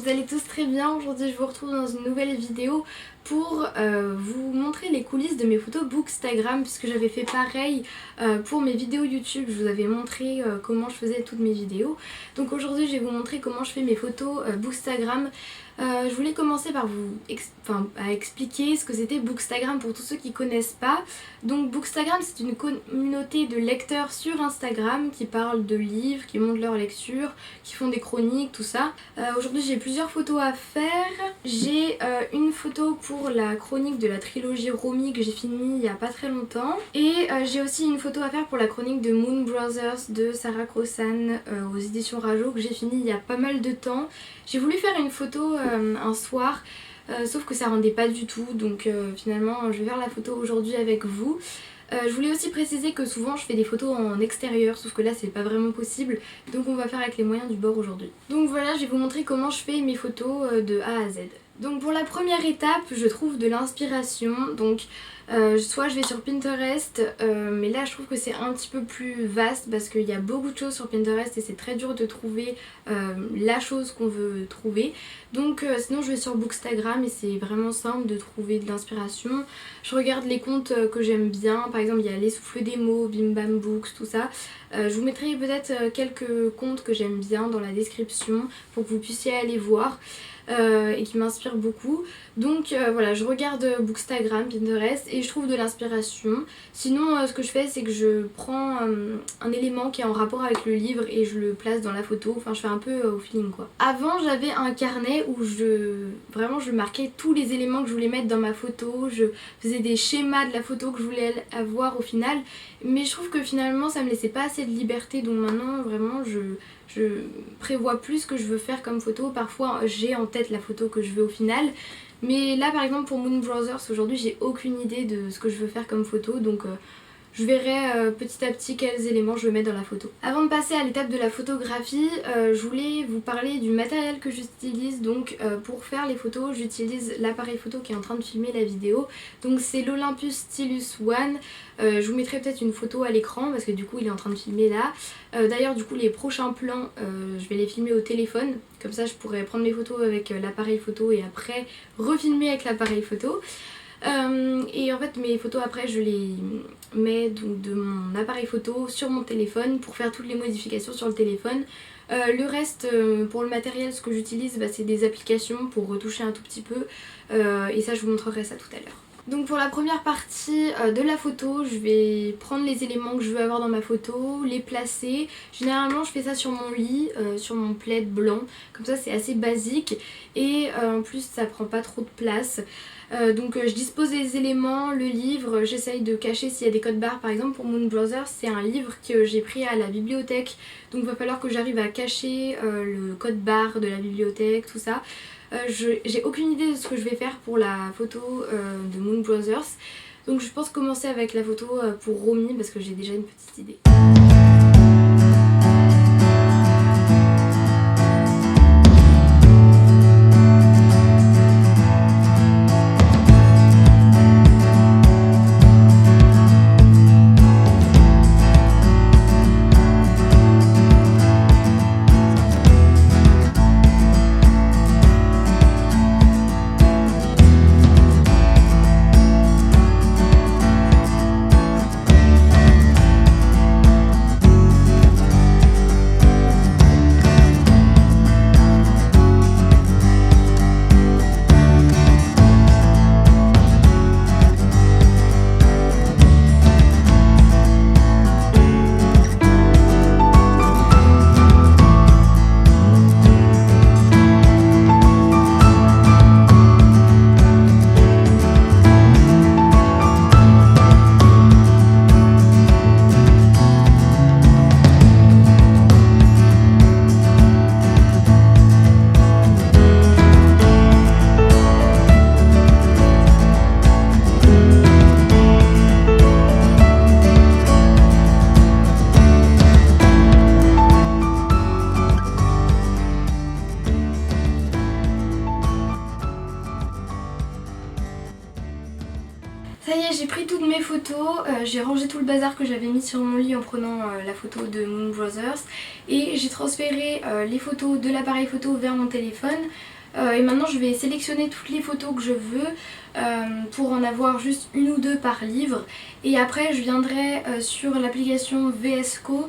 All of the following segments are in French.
vous allez tous très bien. Aujourd'hui je vous retrouve dans une nouvelle vidéo pour vous montrer les coulisses de mes photos Bookstagram, puisque j'avais fait pareil pour mes vidéos YouTube. Je vous avais montré comment je faisais toutes mes vidéos. Donc aujourd'hui je vais vous montrer comment je fais mes photos Bookstagram. Je voulais commencer par vous expliquer ce que c'était Bookstagram pour tous ceux qui connaissent pas. Donc Bookstagram, c'est une communauté de lecteurs sur Instagram qui parlent de livres, qui montrent leurs lectures, qui font des chroniques, tout ça. Aujourd'hui j'ai plusieurs photos à faire. J'ai une photo pour la chronique de la trilogie Romy que j'ai finie il y a pas très longtemps. Et j'ai aussi une photo à faire pour la chronique de Moon Brothers de Sarah Crossan aux éditions Rajo que j'ai finie il y a pas mal de temps. J'ai voulu faire une photo un soir, sauf que ça rendait pas du tout, donc finalement je vais faire la photo aujourd'hui avec vous. Je voulais aussi préciser que souvent je fais des photos en extérieur, sauf que là c'est pas vraiment possible, donc on va faire avec les moyens du bord aujourd'hui. Donc voilà, je vais vous montrer comment je fais mes photos de A à Z. Donc pour la première étape, je trouve de l'inspiration, donc soit je vais sur Pinterest, mais là je trouve que c'est un petit peu plus vaste parce qu'il y a beaucoup de choses sur Pinterest et c'est très dur de trouver la chose qu'on veut trouver. Donc sinon je vais sur Bookstagram et c'est vraiment simple de trouver de l'inspiration. Je regarde les comptes que j'aime bien, par exemple il y a Les Souffles des mots, Bim Bam Books, tout ça. Je vous mettrai peut-être quelques comptes que j'aime bien dans la description pour que vous puissiez aller voir. Et qui m'inspire beaucoup. Donc voilà, je regarde Bookstagram, Pinterest et je trouve de l'inspiration. Sinon ce que je fais c'est que je prends un élément qui est en rapport avec le livre et je le place dans la photo. Enfin je fais un peu au feeling quoi. Avant j'avais un carnet où je marquais tous les éléments que je voulais mettre dans ma photo. Je faisais des schémas de la photo que je voulais avoir au final. Mais je trouve que finalement ça me laissait pas assez de liberté. Donc maintenant vraiment je prévois plus ce que je veux faire comme photo. Parfois j'ai en tête la photo que je veux au final. Mais là par exemple pour Moon Brothers aujourd'hui j'ai aucune idée de ce que je veux faire comme photo. Donc je verrai petit à petit quels éléments je veux mettre dans la photo. Avant de passer à l'étape de la photographie, je voulais vous parler du matériel que j'utilise. Donc pour faire les photos, j'utilise l'appareil photo qui est en train de filmer la vidéo. Donc c'est l'Olympus Stylus One. Je vous mettrai peut-être une photo à l'écran parce que du coup il est en train de filmer là. D'ailleurs du coup les prochains plans je vais les filmer au téléphone. Comme ça je pourrai prendre mes photos avec l'appareil photo et après refilmer avec l'appareil photo. Et en fait mes photos après je les mets donc de mon appareil photo sur mon téléphone pour faire toutes les modifications sur le téléphone. Le reste pour le matériel ce que j'utilise c'est des applications pour retoucher un tout petit peu et ça je vous montrerai ça tout à l'heure. Donc pour la première partie de la photo, je vais prendre les éléments que je veux avoir dans ma photo, les placer. Généralement je fais ça sur mon lit, sur mon plaid blanc, comme ça c'est assez basique et en plus ça prend pas trop de place. Donc je dispose des éléments, le livre, j'essaye de cacher s'il y a des codes barres. Par exemple pour Moon Brothers c'est un livre que j'ai pris à la bibliothèque, donc il va falloir que j'arrive à cacher le code barre de la bibliothèque, tout ça. J'ai aucune idée de ce que je vais faire pour la photo de Moon Brothers, donc je pense commencer avec la photo pour Romy parce que j'ai déjà une petite idée. photos, j'ai rangé tout le bazar que j'avais mis sur mon lit en prenant la photo de Moon Brothers et j'ai transféré les photos de l'appareil photo vers mon téléphone. Et maintenant je vais sélectionner toutes les photos que je veux pour en avoir juste une ou deux par livre. Et après je viendrai sur l'application VS Co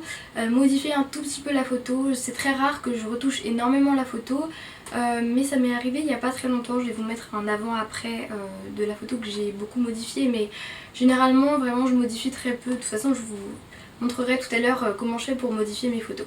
modifier un tout petit peu la photo. C'est très rare que je retouche énormément la photo. Mais ça m'est arrivé il n'y a pas très longtemps. Je vais vous mettre un avant-après de la photo que j'ai beaucoup modifiée. Mais généralement vraiment je modifie très peu. De toute façon je vous montrerai tout à l'heure comment je fais pour modifier mes photos.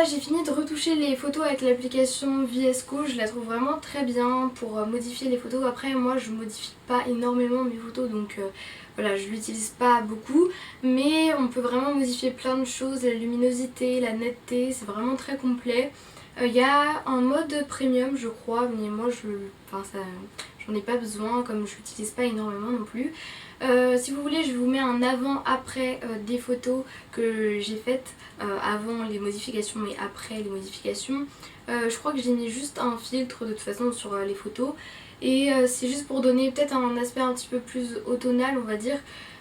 J'ai fini de retoucher les photos avec l'application VS Co. Je la trouve vraiment très bien pour modifier les photos. Après moi je modifie pas énormément mes photos donc voilà, je l'utilise pas beaucoup. Mais on peut vraiment modifier plein de choses, la luminosité, la netteté, c'est vraiment très complet. Il y a un mode premium je crois, mais moi j'en ai pas besoin comme je l'utilise pas énormément non plus. Si vous voulez je vous mets un avant-après des photos que j'ai faites avant les modifications et après les modifications. Je crois que j'ai mis juste un filtre de toute façon sur les photos et c'est juste pour donner peut-être un aspect un petit peu plus automnal on va dire,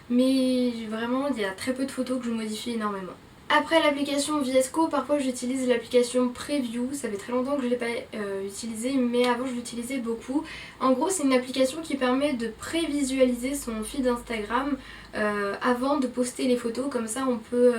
mais vraiment il y a très peu de photos que je modifie énormément. Après l'application VS Co, parfois j'utilise l'application Preview, ça fait très longtemps que je ne l'ai pas utilisée mais avant je l'utilisais beaucoup. En gros c'est une application qui permet de prévisualiser son feed Instagram avant de poster les photos, comme ça on peut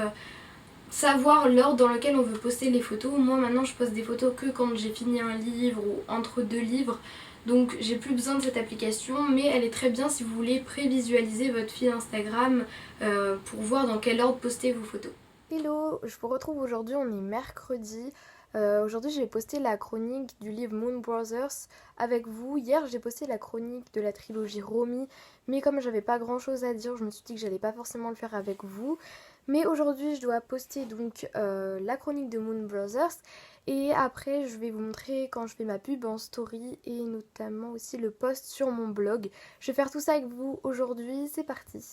savoir l'ordre dans lequel on veut poster les photos. Moi maintenant je poste des photos que quand j'ai fini un livre ou entre deux livres, donc j'ai plus besoin de cette application, mais elle est très bien si vous voulez prévisualiser votre feed Instagram pour voir dans quel ordre poster vos photos. Hello, je vous retrouve aujourd'hui, on est mercredi. Aujourd'hui j'ai posté la chronique du livre Moon Brothers avec vous. Hier j'ai posté la chronique de la trilogie Romy, mais comme j'avais pas grand chose à dire, je me suis dit que j'allais pas forcément le faire avec vous. Mais aujourd'hui je dois poster donc la chronique de Moon Brothers et après je vais vous montrer quand je fais ma pub en story et notamment aussi le post sur mon blog. Je vais faire tout ça avec vous aujourd'hui, c'est parti.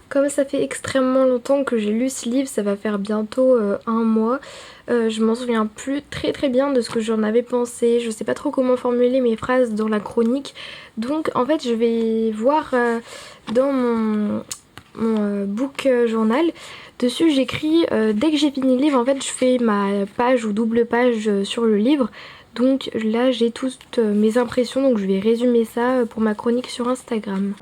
Comme ça fait extrêmement longtemps que j'ai lu ce livre, ça va faire bientôt un mois, je m'en souviens plus très bien de ce que j'en avais pensé, je sais pas trop comment formuler mes phrases dans la chronique, donc en fait je vais voir dans mon book journal, dessus j'écris dès que j'ai fini le livre, en fait je fais ma page ou double page sur le livre, donc là j'ai toutes mes impressions, donc je vais résumer ça pour ma chronique sur Instagram.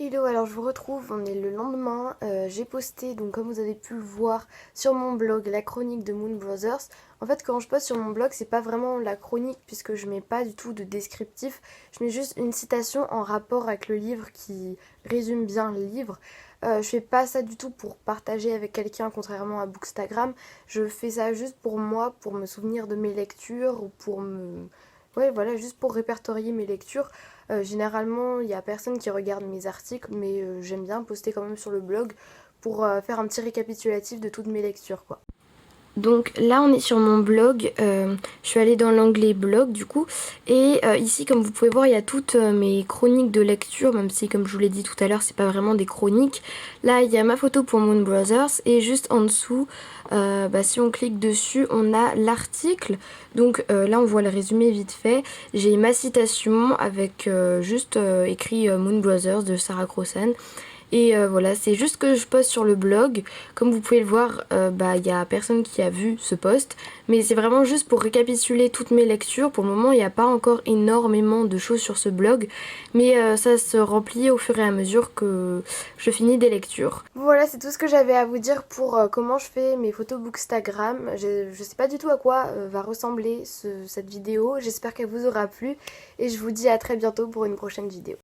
Hello, alors je vous retrouve, on est le lendemain, j'ai posté donc comme vous avez pu le voir sur mon blog la chronique de Moon Brothers. En fait quand je poste sur mon blog c'est pas vraiment la chronique puisque je mets pas du tout de descriptif, je mets juste une citation en rapport avec le livre qui résume bien le livre. Je fais pas ça du tout pour partager avec quelqu'un contrairement à Bookstagram, je fais ça juste pour moi, pour me souvenir de mes lectures ou pour me... Ouais voilà, juste pour répertorier mes lectures. Généralement il n'y a personne qui regarde mes articles mais j'aime bien poster quand même sur le blog pour faire un petit récapitulatif de toutes mes lectures quoi. Donc là on est sur mon blog, je suis allée dans l'onglet blog du coup et ici comme vous pouvez voir il y a toutes mes chroniques de lecture, même si comme je vous l'ai dit tout à l'heure c'est pas vraiment des chroniques. Là il y a ma photo pour Moon Brothers et juste en dessous si on clique dessus on a l'article, donc là on voit le résumé vite fait, j'ai ma citation avec juste écrit Moon Brothers de Sarah Crossan. Et voilà, c'est juste que je poste sur le blog. Comme vous pouvez le voir, il y a personne qui a vu ce post. Mais c'est vraiment juste pour récapituler toutes mes lectures. Pour le moment, il n'y a pas encore énormément de choses sur ce blog. Mais ça se remplit au fur et à mesure que je finis des lectures. Voilà, c'est tout ce que j'avais à vous dire pour comment je fais mes photos Bookstagram. Je sais pas du tout à quoi va ressembler cette vidéo. J'espère qu'elle vous aura plu. Et je vous dis à très bientôt pour une prochaine vidéo.